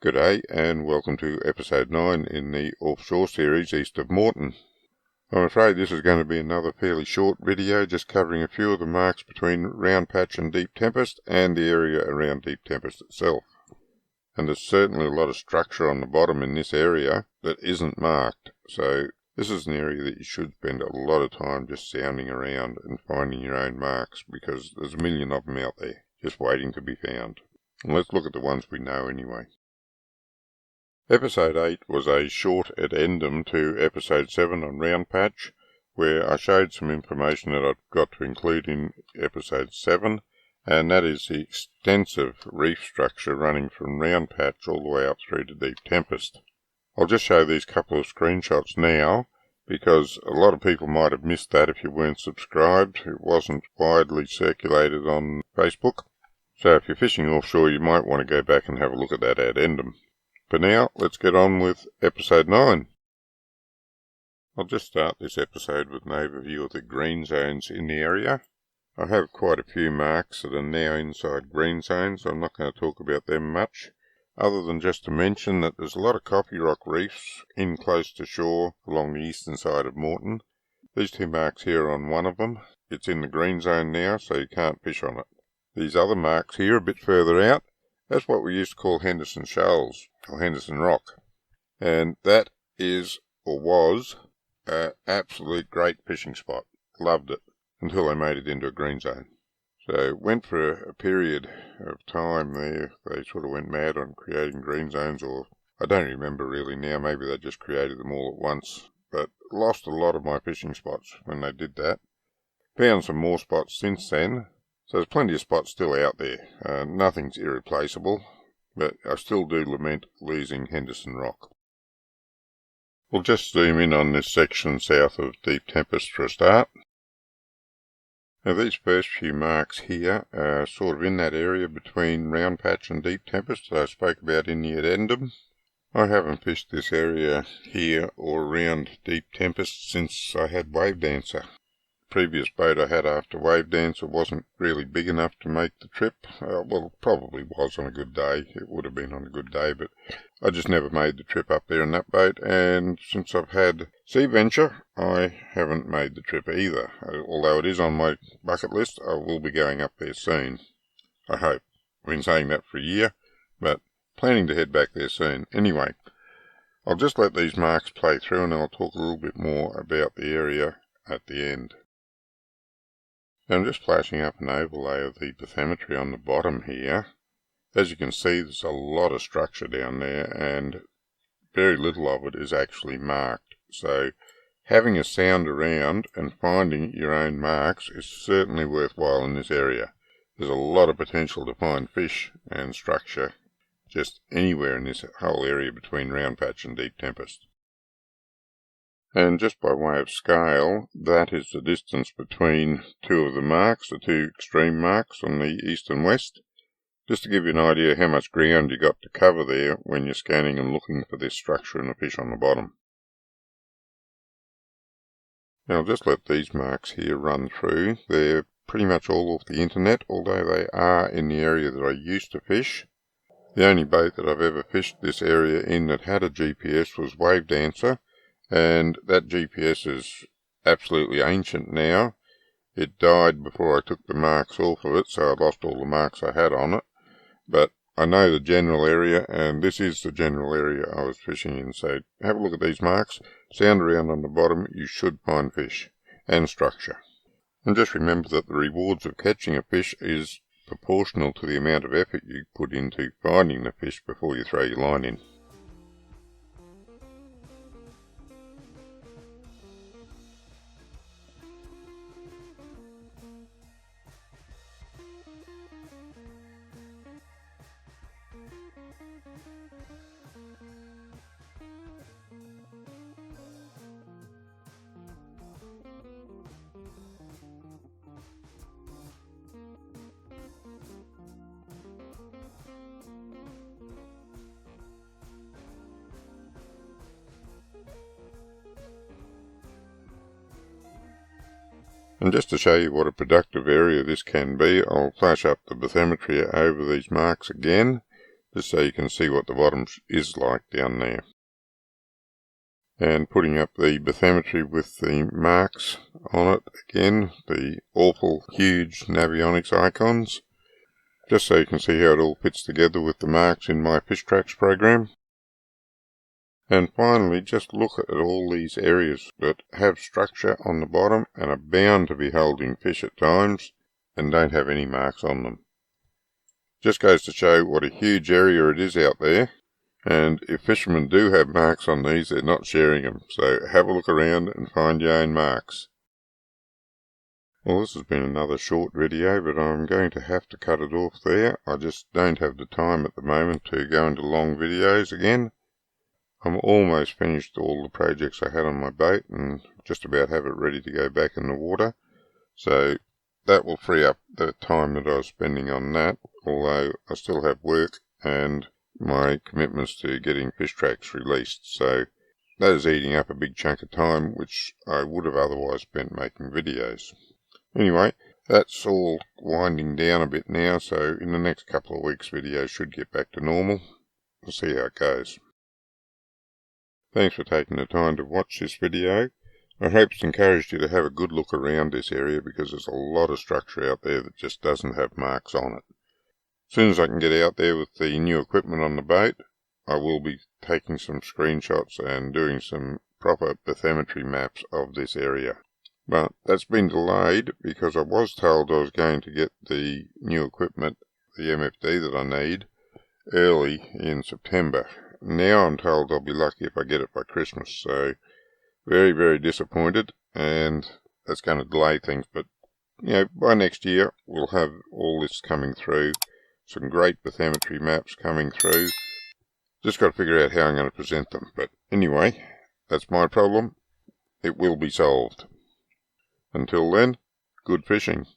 G'day and welcome to episode 9 in the Offshore series east of Moreton. I'm afraid this is going to be another fairly short video, just covering a few of the marks between Round Patch and Deep Tempest and the area around Deep Tempest itself. And there's certainly a lot of structure on the bottom in this area that isn't marked, so this is an area that you should spend a lot of time just sounding around and finding your own marks, because there's a million of them out there just waiting to be found. And let's look at the ones we know anyway. Episode 8 was a short addendum to Episode 7 on Round Patch, where I showed some information that I've got to include in Episode 7, and that is the extensive reef structure running from Round Patch all the way up through to Deep Tempest. I'll just show these couple of screenshots now, because a lot of people might have missed that if you weren't subscribed. It wasn't widely circulated on Facebook, so if you're fishing offshore you might want to go back and have a look at that addendum. For now, let's get on with Episode 9. I'll just start this episode with an overview of the green zones in the area. I have quite a few marks that are now inside green zones, so I'm not going to talk about them much, other than just to mention that there's a lot of coffee rock reefs in close to shore along the eastern side of Moreton. These two marks here are on one of them. It's in the green zone now, so you can't fish on it. These other marks here, a bit further out, that's what we used to call Henderson Shoals, or Henderson Rock. And that is, or was, an absolute great fishing spot. Loved it, until they made it into a green zone. So went for a period of time there. They sort of went mad on creating green zones, or I don't remember really now, maybe they just created them all at once. But lost a lot of my fishing spots when they did that. Found some more spots since then. So there's plenty of spots still out there. Nothing's irreplaceable, but I still do lament losing Henderson Rock. We'll just zoom in on this section south of Deep Tempest for a start. Now these first few marks here are sort of in that area between Round Patch and Deep Tempest that I spoke about in the addendum. I haven't fished this area here or around Deep Tempest since I had Wave Dancer. Previous boat I had after Wave Dancer wasn't really big enough to make the trip. Well, it probably was on a good day. It would have been on a good day, but I just never made the trip up there in that boat. And since I've had Sea Venture, I haven't made the trip either. Although it is on my bucket list, I will be going up there soon. I hope. I've been saying that for a year, but planning to head back there soon. Anyway, I'll just let these marks play through and I'll talk a little bit more about the area at the end. I'm just flashing up an overlay of the bathymetry on the bottom here. As you can see, there's a lot of structure down there and very little of it is actually marked. So having a sound around and finding your own marks is certainly worthwhile in this area. There's a lot of potential to find fish and structure just anywhere in this whole area between Round Patch and Deep Tempest. And just by way of scale, that is the distance between two of the marks, the two extreme marks on the east and west. Just to give you an idea how much ground you got to cover there when you're scanning and looking for this structure and the fish on the bottom. Now I'll just let these marks here run through. They're pretty much all off the internet, although they are in the area that I used to fish. The only boat that I've ever fished this area in that had a GPS was Wave Dancer. And that GPS is absolutely ancient now. It died before I took the marks off of it, so I lost all the marks I had on it. But I know the general area, and this is the general area I was fishing in. So have a look at these marks, sound around on the bottom, you should find fish and structure. And just remember that the rewards of catching a fish is proportional to the amount of effort you put into finding the fish before you throw your line in. And just to show you what a productive area this can be, I'll flash up the bathymetry over these marks again. just so you can see what the bottom is like down there. And putting up the bathymetry with the marks on it again, the awful huge Navionics icons, just so you can see how it all fits together with the marks in my fish tracks program. And finally, just look at all these areas that have structure on the bottom and are bound to be holding fish at times and don't have any marks on them. Just goes to show what a huge area it is out there, and if fishermen do have marks on these, they're not sharing them, so have a look around and find your own marks. Well, this has been another short video, but I'm going to have to cut it off there. I just don't have the time at the moment to go into long videos again. I'm almost finished all the projects I had on my boat and just about have it ready to go back in the water, so that will free up the time that I was spending on that, although I still have work and my commitments to getting fish tracks released, so that is eating up a big chunk of time which I would have otherwise spent making videos. Anyway, that's all winding down a bit now, so in the next couple of weeks videos should get back to normal. We'll see how it goes. Thanks for taking the time to watch this video. I hope it's encouraged you to have a good look around this area because there's a lot of structure out there that just doesn't have marks on it. As soon as I can get out there with the new equipment on the boat, I will be taking some screenshots and doing some proper bathymetry maps of this area. But that's been delayed because I was told I was going to get the new equipment, the MFD that I need, early in September. Now I'm told I'll be lucky if I get it by Christmas, so very, very disappointed, and that's going to delay things. But, you know, by next year we'll have all this coming through, some great bathymetry maps coming through. Just got to figure out how I'm going to present them. But anyway, that's my problem. It will be solved. Until then, good fishing.